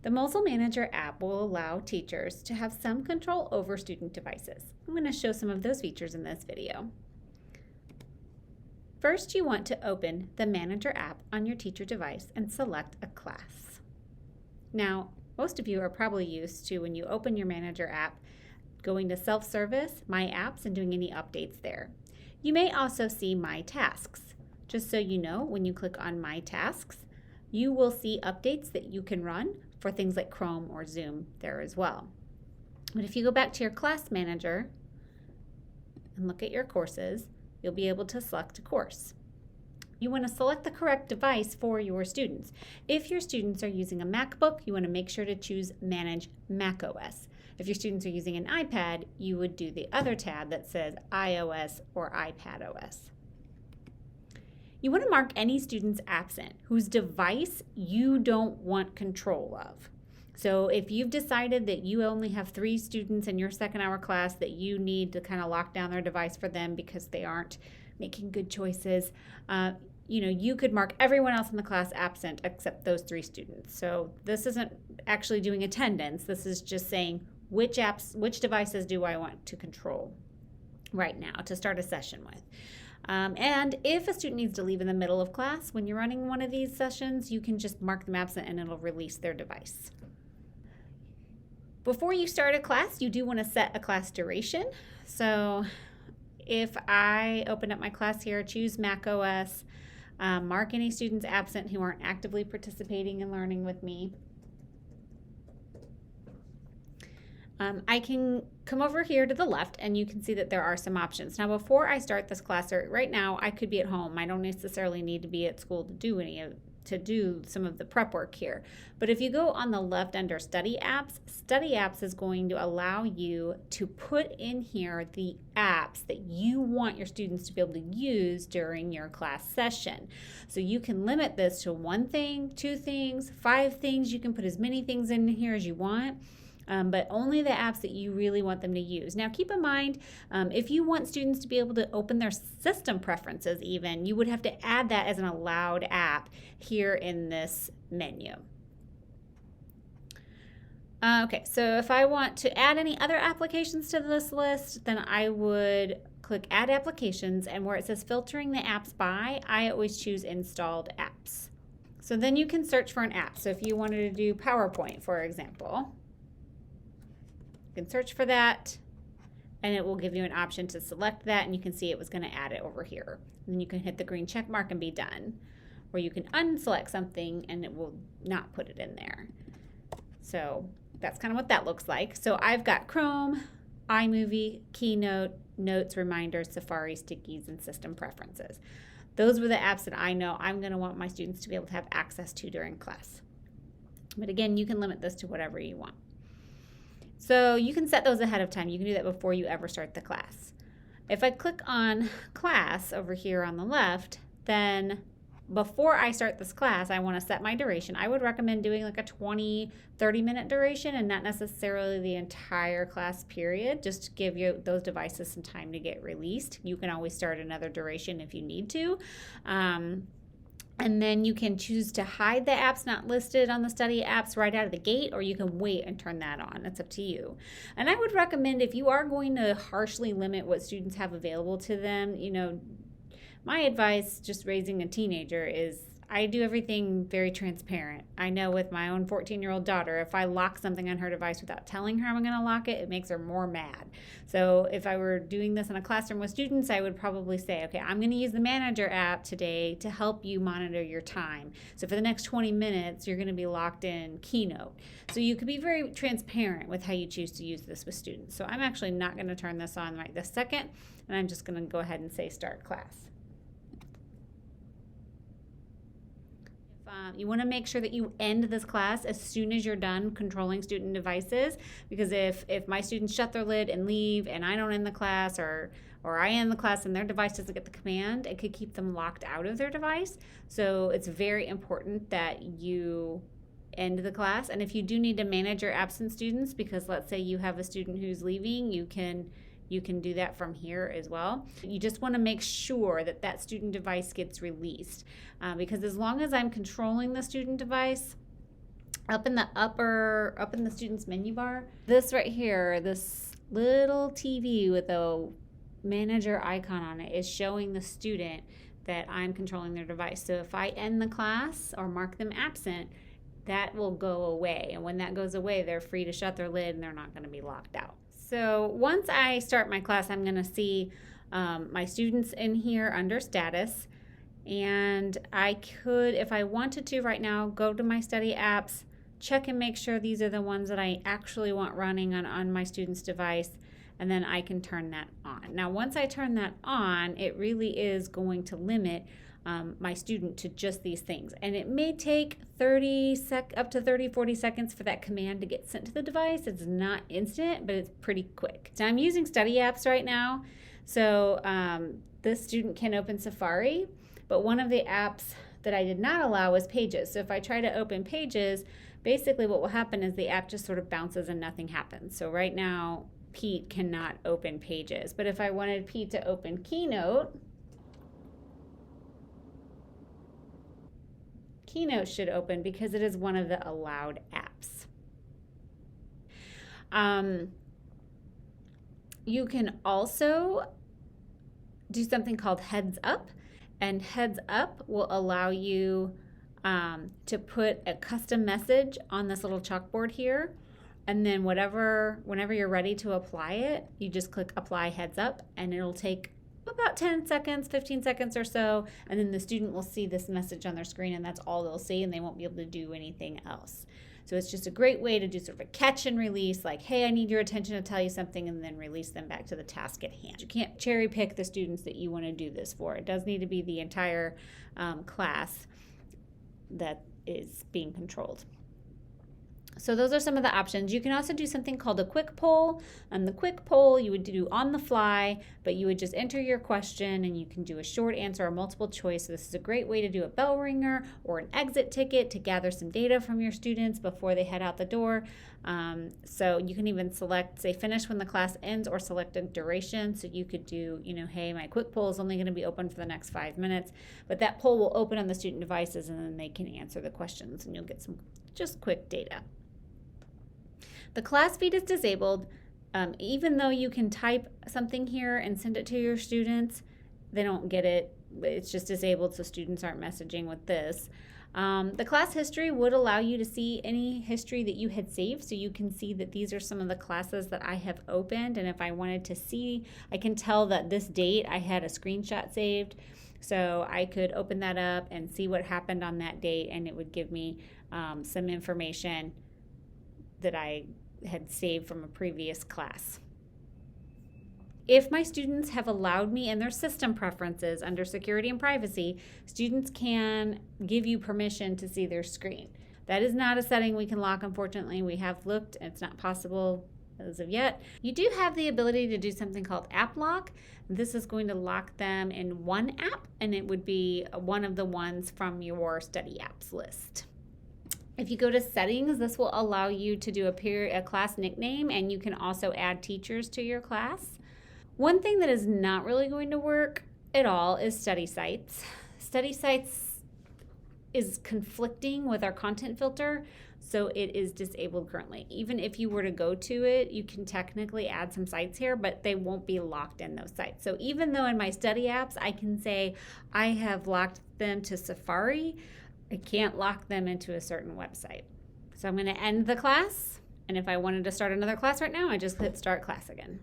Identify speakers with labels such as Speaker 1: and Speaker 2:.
Speaker 1: The Mobile Manager app will allow teachers to have some control over student devices. I'm going to show some of those features in this video. First, you want to open the Manager app on your teacher device and select a class. Now, most of you are probably used to, when you open your Manager app, going to Self-Service, My Apps, and doing any updates there. You may also see My Tasks. Just so you know, when you click on My Tasks, you will see updates that you can run for things like Chrome or Zoom there as well. But if you go back to your Class Manager and look at your courses, you'll be able to select a course. You want to select the correct device for your students. If your students are using a MacBook, you want to make sure to choose Manage macOS. If your students are using an iPad, you would do the other tab that says iOS or iPadOS. You want to mark any students absent whose device you don't want control of. So if you've decided that you only have 3 students in your second hour class that you need to kind of lock down their device for them because they aren't making good choices, you could mark everyone else in the class absent except those 3 students. So this isn't actually doing attendance. This is just saying which devices do I want to control right now to start a session with. And if a student needs to leave in the middle of class, when you're running one of these sessions, you can just mark them absent and it'll release their device. Before you start a class, you do want to set a class duration. So if I open up my class here, choose macOS, mark any students absent who aren't actively participating and learning with me. I can come over here to the left and you can see that there are some options. Now before I start this class, or right now I could be at home. I don't necessarily need to be at school to do some of the prep work here. But if you go on the left under Study Apps is going to allow you to put in here the apps that you want your students to be able to use during your class session. So you can limit this to 1 thing, 2 things, 5 things. You can put as many things in here as you want. But only the apps that you really want them to use. Now keep in mind, if you want students to be able to open their system preferences even, you would have to add that as an allowed app here in this menu. Okay, so if I want to add any other applications to this list, then I would click Add Applications, and where it says Filtering the Apps By, I always choose Installed Apps. So then you can search for an app. So if you wanted to do PowerPoint, for example, you can search for that and it will give you an option to select that, and you can see it was going to add it over here. And then you can hit the green check mark and be done. Or you can unselect something and it will not put it in there. So that's kind of what that looks like. So I've got Chrome, iMovie, Keynote, Notes, Reminders, Safari, Stickies, and System Preferences. Those were the apps that I know I'm going to want my students to be able to have access to during class. But again, you can limit this to whatever you want. So you can set those ahead of time. You can do that before you ever start the class. If I click on class over here on the left, then before I start this class, I want to set my duration. I would recommend doing like a 20, 30-minute duration and not necessarily the entire class period, just to give you those devices some time to get released. You can always start another duration if you need to. And then you can choose to hide the apps not listed on the study apps right out of the gate, or you can wait and turn that on. It's up to you. And I would recommend, if you are going to harshly limit what students have available to them, my advice, just raising a teenager, is I do everything very transparent. I know with my own 14-year-old daughter, if I lock something on her device without telling her I'm going to lock it, it makes her more mad. So if I were doing this in a classroom with students, I would probably say, okay, I'm going to use the Manager app today to help you monitor your time. So for the next 20 minutes, you're going to be locked in Keynote. So you could be very transparent with how you choose to use this with students. So I'm actually not going to turn this on right this second, and I'm just going to go ahead and say Start Class. You want to make sure that you end this class as soon as you're done controlling student devices, because if my students shut their lid and leave and I don't end the class, or I end the class and their device doesn't get the command, it could keep them locked out of their device. So it's very important that you end the class. And if you do need to manage your absent students, because let's say you have a student who's leaving, you can do that from here as well. You just want to make sure that that student device gets released, because as long as I'm controlling the student device, up in the student's menu bar, this right here, this little TV with a manager icon on it is showing the student that I'm controlling their device. So if I end the class or mark them absent, that will go away. And when that goes away, they're free to shut their lid and they're not going to be locked out. So once I start my class, I'm going to see my students in here under status. And I could, if I wanted to right now, go to my study apps, check and make sure these are the ones that I actually want running on my student's device, and then I can turn that on. Now, once I turn that on, it really is going to limit my student to just these things. And it may take up to 30, 40 seconds for that command to get sent to the device. It's not instant, but it's pretty quick. So I'm using study apps right now. So this student can open Safari, but one of the apps that I did not allow was Pages. So if I try to open Pages, basically what will happen is the app just sort of bounces and nothing happens. So right now, Pete cannot open Pages. But if I wanted Pete to open Keynote, Keynote should open because it is one of the allowed apps. You can also do something called Heads Up, and Heads Up will allow you to put a custom message on this little chalkboard here, and then whenever you're ready to apply it, you just click Apply Heads Up, and it'll take about 10 seconds, 15 seconds or so, and then the student will see this message on their screen, and that's all they'll see, and they won't be able to do anything else. So it's just a great way to do sort of a catch and release, like, hey, I need your attention to tell you something, and then release them back to the task at hand. You can't cherry pick the students that you want to do this for. It does need to be the entire class that is being controlled. So those are some of the options. You can also do something called a quick poll. The quick poll you would do on the fly, but you would just enter your question and you can do a short answer or multiple choice. So this is a great way to do a bell ringer or an exit ticket to gather some data from your students before they head out the door. So you can even select, say, finish when the class ends, or select a duration. So you could do, hey, my quick poll is only going to be open for the next 5 minutes, but that poll will open on the student devices and then they can answer the questions and you'll get some just quick data. The class feed is disabled. Even though you can type something here and send it to your students, they don't get it. It's just disabled, so students aren't messaging with this. The class history would allow you to see any history that you had saved, so you can see that these are some of the classes that I have opened, and if I wanted to see, I can tell that this date I had a screenshot saved, so I could open that up and see what happened on that date, and it would give me some information that I had saved from a previous class. If my students have allowed me in their system preferences under security and privacy, students can give you permission to see their screen. That is not a setting we can lock, unfortunately. We have looked, and it's not possible as of yet. You do have the ability to do something called app lock. This is going to lock them in one app, and it would be one of the ones from your study apps list. If you go to settings, this will allow you to do a class nickname, and you can also add teachers to your class. One thing that is not really going to work at all is study sites. Study sites is conflicting with our content filter, so it is disabled currently. Even if you were to go to it, you can technically add some sites here, but they won't be locked in those sites. So even though in my study apps, I can say I have locked them to Safari, I can't lock them into a certain website. So I'm going to end the class, and if I wanted to start another class right now, I just hit start class again.